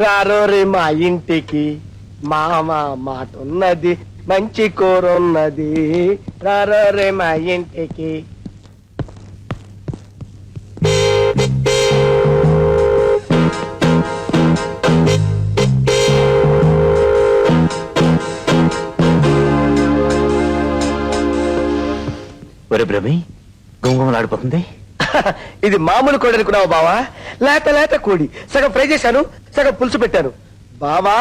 రారోరే మా ఇంటికి మామ మాట ఉన్నది మంచి కూరున్నది రారోరే మా ఇంటికి. ఒరే బ్రహ్మి, గుమగుమలాడిపోతుంది. ఇది మామూలు కోడి అనుకున్నావు బావా? లేత లేత కోడి, సగం ఫ్రై చేశాను, సగం పులుసు పెట్టాను బావా.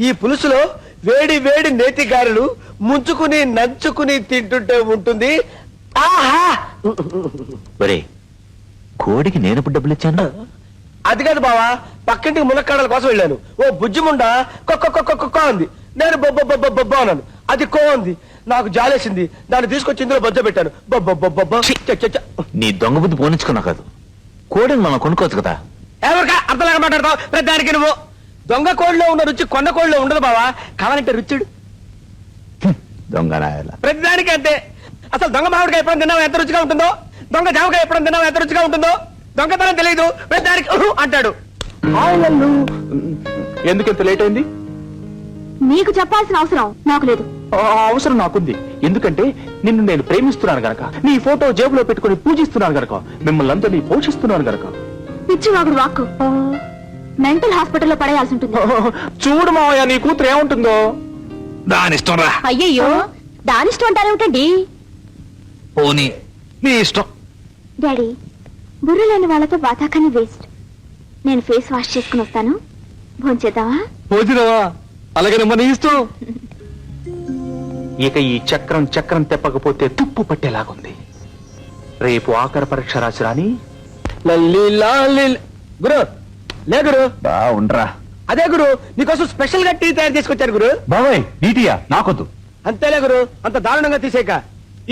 ఈ పులుసులో వేడి వేడి నేతి గారెలు ముంచుకుని నంచుకుని తింటుంటే ఉంటుంది. ఆహా! ఒరే, కోడికి నేనప్పుడు డబ్బులు ఇచ్చాను. అది కాదు బావా, పక్కింటికి మునక్కాడల కోసం వెళ్ళాను. ఓ బుజ్జిముండ కొక్క అంది, నేను బొబ్బ అన్నాను, అది కో ఉంది. నాకు జాలేసింది, దాన్ని తీసుకొచ్చి ఇందులో బొజ్జ పెట్టాను. నీ దొంగ బుద్ధి పోనించుకున్నా కాదు, కోడిని మనం కొనుక్కోవచ్చు కదా. ఎవరికా అర్థంలాగా మాట్లాడతావు? ప్రతిదానికి నువ్వు దొంగ కోడిలో ఉన్న రుచి కొండ కోడిలో ఉండదు బావా, కావాలంటే రుచుడు. దొంగ ప్రతిదానికి అంతే. అసలు దొంగ మామిడికాయ ఎప్పుడైనా తిన్నావు ఎంత రుచిగా ఉంటుందో, దొంగ జామకాయ ఎప్పుడైనా తిన్నావు ఎంత రుచిగా ఉంటుందో, దొంగతనం తెలియదు, ప్రతిదానికి అంటాడు. ఎందుకు ఇంత లేట్ అయింది? నీకు చెప్పాల్సిన అవసరం నాకు లేదు. అవసరం నాకుంది, ఎందుకంటే నిన్ను నేను ప్రేమిస్తున్నాను గనక, నీ ఫోటో జేబులో పెట్టుకుని పూజిస్తున్నాను గనక, మిమ్మల్ని అందరినీ పోషిస్తున్నాను గనక. పిచ్చివాగుడు వాక్కు మెంటల్ హాస్పిటల్లో పడేయాల్సి ఉంటుంది. చూడు మావయ్య, నీ కూతురు ఏముంటుందో దాని ఇష్టం రా. అయ్యయ్యో, దానిష్టం అంటారేమిటండి? పోనీ నీ ఇష్టం. డాడీ, బుర్ర లేని వాళ్ళతో బాధాకని వేస్ట్. నేను ఫేస్ వాష్ చేసుకుని వస్తాను, భోంచేద్దామా? పోజిరావా, అలాగే నీ ఇష్టం. ఇక ఈ చక్రం చక్రం తెప్పకపోతే తుప్పు పట్టేలాగుంది. రేపు ఆఖరి పరీక్ష రాసి రాని. గురు లే గురు, ఉండరా. అదే గురు, నీకోసం స్పెషల్ గా టీ తయారు చేసుకొచ్చాను గురు. బాబాయ్, నీటియా? నాకొద్దు. అంతేలే గురు, అంత దారుణంగా తీసేక.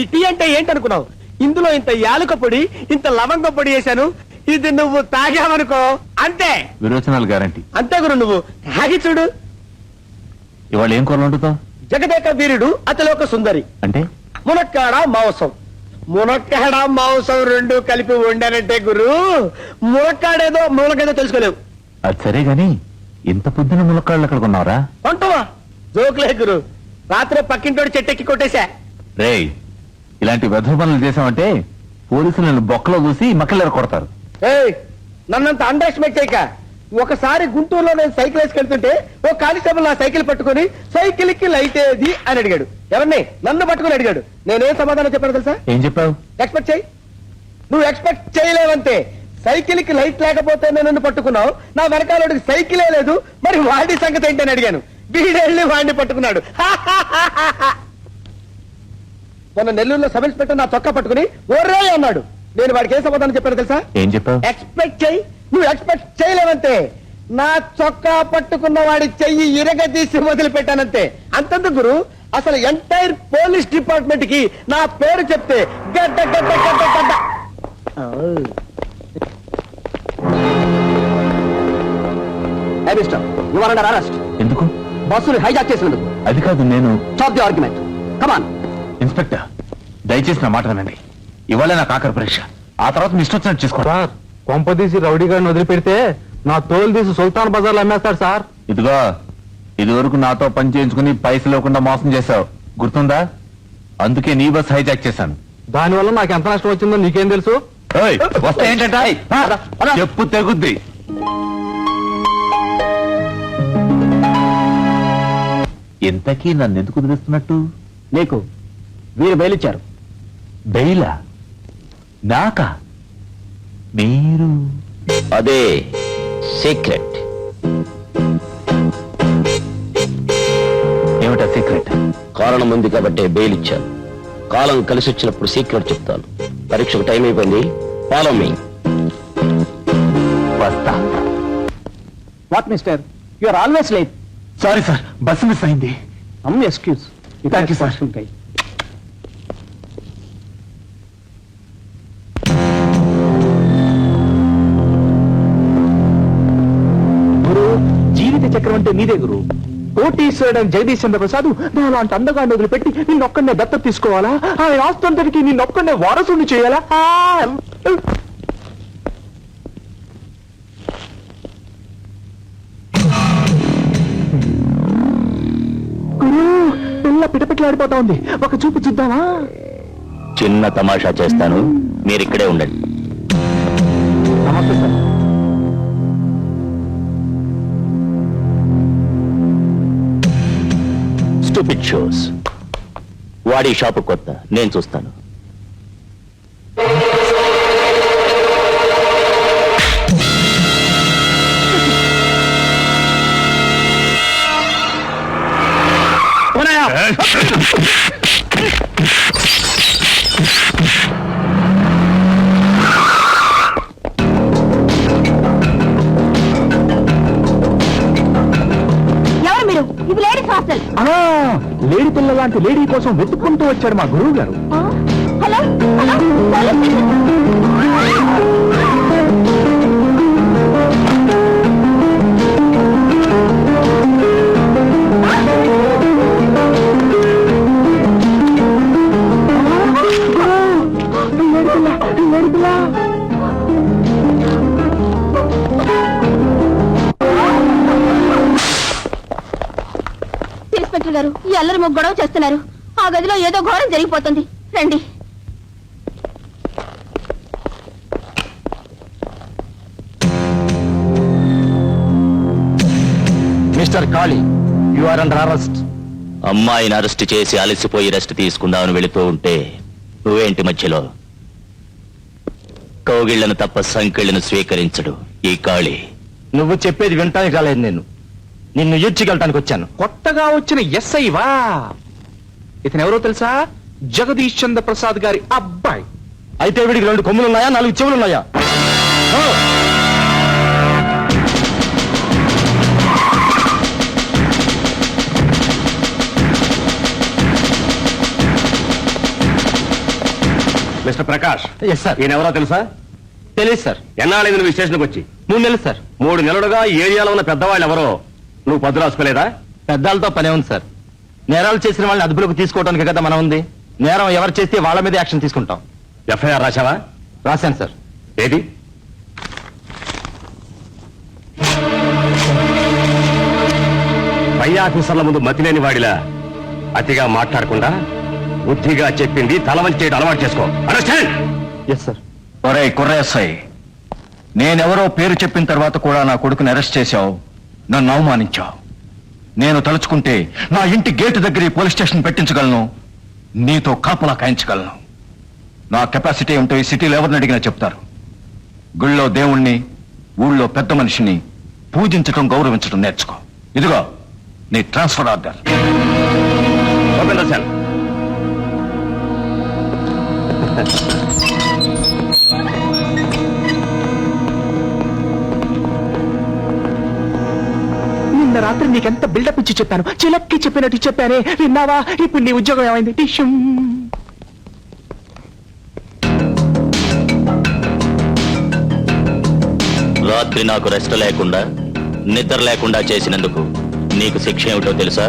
ఈ టీ అంటే ఏంటనుకున్నావు? ఇందులో ఇంత యాలుక పొడి, ఇంత లవంగ పొడి వేశాను. ఇది నువ్వు తాగావనుకో అంతే, విరోచనాలు గ్యారంటీ. అంతే గురు, నువ్వు తాగి చూడు. ఇవాళ ఏం కూర వండుతావు? జగదేక వీరుడు అతిలోక సుందరి అంటే మునక్కాడ మాంసం. మునక్కాడ మాంసం రెండు కలిపి వండానంటే గురు, మునక్కాడేదో మూలకేదో తెలుసుకోలేవు. అది సరే గాని, ఇంత పొద్దున ములక్కాళ్ళు అక్కడ కొన్నావరా? కొంటవా? జోకులే గురు, రాత్రి పక్కింటోడి చెట్టెక్కి కొట్టేశా. రేయ్, ఇలాంటి వెధవ పనులు చేసామంటే పోలీసులు నన్ను బొక్కలో చూసి మక్కలేరు కొడతారు. ఏయ్, నన్నంత అండర్ ఎస్టిమేట్ చేయక. ఒకసారి గుంటూరులో నేను సైకిల్ వేసుకెళ్తుంటే ఓ కానిస్టేబుల్ నా సైకిల్ పట్టుకుని సైకిల్ కి లైట్ ఏది అని అడిగాడు. ఎవరిని? నన్ను పట్టుకుని అడిగాడు. నేనేం సమాధానం చెప్పాను తెలుసా? ఏం చెప్పావు? ఎక్స్పెక్ట్ చేయి. నువ్వు ఎక్స్పెక్ట్ చేయలేవంతే. సైకిల్ కి లైట్ లేకపోతే నేను పట్టుకున్నావు, నా వెనకాలకి సైకిలే లేదు, మరి వాడి సంగతి ఏంటని అడిగాను. వీడెళ్ళి వాడిని పట్టుకున్నాడు. మొన్న నెల్లూరులో సబ్ ఇన్స్పెక్టర్ నా చొక్కా పట్టుకుని ఓర్రే అన్నాడు. నేను వాడికి ఏం సమాధానం చెప్పాను తెలుసా? ఏం చెప్పావు? ఎక్స్పెక్ట్ చెయ్యి. నువ్వు ఎక్స్పెక్ట్ చేయలేవంతే. నా చొక్కా పట్టుకున్న వాడి చెయ్యి ఇరగదీసి వదిలిపెట్టానంతే. అంతంత గురు, అసలు ఎంటైర్ పోలీస్ డిపార్ట్మెంట్ కి నా పేరు చెప్తే గడ్డ గడ్డ గడ్డ గడ్డ. ఎందుకు? బస్సులు హైజాక్ చేసినందుకు. అది కాదు, నేను stop the argument. Come on. Inspector, దయచేసి నా మాట వినండి. ఇవాళ నాకు ఆఖరి పరీక్ష, ఆ తర్వాత మీ ఇష్టం వచ్చినట్టు చేసుకో. సార్, కొంపదీసి రౌడీ గారిని వదిలిపెడితే నా తోలు తీసి సుల్తాన్ బజార్లో అమ్మేస్తాడు సార్. ఇదిగో, ఇది వరకు నాతో పని చేయించుకుని పైసలు లేకుండా మోసం చేశావు, గుర్తుందా? అందుకే నీ బస్ హైజాక్ చేశాను. దానివల్ల నాకు ఎంత నష్టం వచ్చిందో నీకేం తెలుసు? ఏయ్, వస్తే ఏంటంట? చెప్పు తెగుద్ది. ఇంతకీ నన్ను ఎందుకు వదిలేస్తున్నట్టు? నీకు వీరు బయలుచ్చారు. బెయిలా? నాకా? మీరు? అదే సీక్రెట్. ఏమిటా సీక్రెట్? కారణం ఉంది కాబట్టి బెయిల్ ఇచ్చాను. కాలం కలిసి వచ్చినప్పుడు సీక్రెట్ చెప్తాను. పరీక్షకు టైం అయిపోయింది. Follow me. వస్తా. What mister, you are always late. Sorry sir, bus miss అయింది. ఎక్స్క్యూజ్. Thank you sir. జీవిత చక్రం అంటే నీదే గురు. కోటీశ్వరుడు జగదీష్ చంద్ర ప్రసాద్ నాలాంటి అందగాన్ని వదిలిపెట్టి నిన్నొక్కడనే దత్తత తీసుకోవాలా? ఆయన ఆస్తంతటికి నిన్నొక్కడనే వారసుని చేయాలా? ఒళ్ళంతా పిటపిటలాడిపోతా ఉంది. ఒక చూపు చూద్దామా? చిన్న తమాషా చేస్తాను, మీరిక్కడే ఉండండి. నమస్తే సార్. Stupid shows. వాడి షాపు కొత్త, నేను చూస్తాను. ఎవరు మీరు? ఇది లేడీస్ హాస్టల్. లేడీ పిల్ల లాంటి లేడీ కోసం వెతుక్కుంటూ వచ్చాడు మా గురువు గారు. Hello hello, police station. Inspector గారు, ఈ అల్లరి మొగ్గు గొడవ చేస్తున్నారు. ఆ గదిలో ఏదో ఘోరం జరిగిపోతుంది. రండి. Mister Kali, you are under arrest. అమ్మాయిని అరెస్ట్ చేసి అలసిపోయి రెస్ట్ తీసుకుందామని వెళుతూ ఉంటే నువ్వేంటి మధ్యలో? కౌగిళ్లను తప్ప సంకెళ్లను స్వీకరించడు ఈ కాళీ. నువ్వు చెప్పేది వింటానికి రాలేదు. నిన్ను ఈడ్చికెళ్ళటానికి వచ్చాను. కొత్తగా వచ్చిన ఎస్ఐ వా? ఇతను ఎవరో తెలుసా? జగదీష్ చంద్ర ప్రసాద్ గారి అబ్బాయి. అయితే వీడికి 2 కొమ్ములున్నాయా, 4 చెవులున్నాయా? Mister Prakash, yes sir. ఈయన ఎవరో తెలుసా? తెలియదు సార్. ఎన్నాళ్ళైంది నువ్వు స్టేషన్కి వచ్చి? 3 నెలలు సార్. 3 నెలలుగా ఈ ఏరియాలో ఉన్న పెద్దవాళ్ళు ఎవరో నువ్వు పద్దు రాసుకోలేదా? పెద్దాలతో పనే ఉంది సార్. నేరాలు చేసిన వాళ్ళని అదుపులోకి తీసుకోవడానికి కదా మనం ఉంది. నేరం ఎవరు చేస్తే వాళ్ళ మీద యాక్షన్ తీసుకుంటాం. ఎఫ్ఐఆర్ రాశావా? రాశాను సార్. ఏది? పై ఆఫీసర్ల ముందు మతిలేని వాడిలా అతిగా మాట్లాడకుండా బుద్ధిగా చెప్పింది తలవంచి చేయడం అలవాటు చేసుకో. అండర్స్టాండ్? Yes sir. ఒరే కుర్రేసాయి, నేనెవరో పేరు చెప్పిన తర్వాత కూడా నా కొడుకుని అరెస్ట్ చేశావు, నన్ను అవమానించావు. నేను తలుచుకుంటే నా ఇంటి గేటు దగ్గర ఈ పోలీస్ స్టేషన్ పెట్టించగలను, నీతో కాపలా కాయించగలను. నా కెపాసిటీ ఉంటే ఈ సిటీలో ఎవరిని అడిగినా చెప్తారు. గుళ్ళో దేవుణ్ణి, ఊళ్ళో పెద్ద మనిషిని పూజించడం, గౌరవించడం నేర్చుకో. ఇదిగో నీ transfer order. Open the cell. నిన్న రాత్రి నీకెంత బిల్డప్ ఇచ్చి చెప్పాను, చిలక్కి చెప్పినట్టు చెప్పానే, విన్నావా? ఇప్పుడు నీ ఉద్యోగం ఏమైంది? టిష్యూమ్. రాత్రి నాకు రెస్ట్ లేకుండా, నిద్ర లేకుండా చేసినందుకు నీకు శిక్ష ఏమిటో తెలుసా?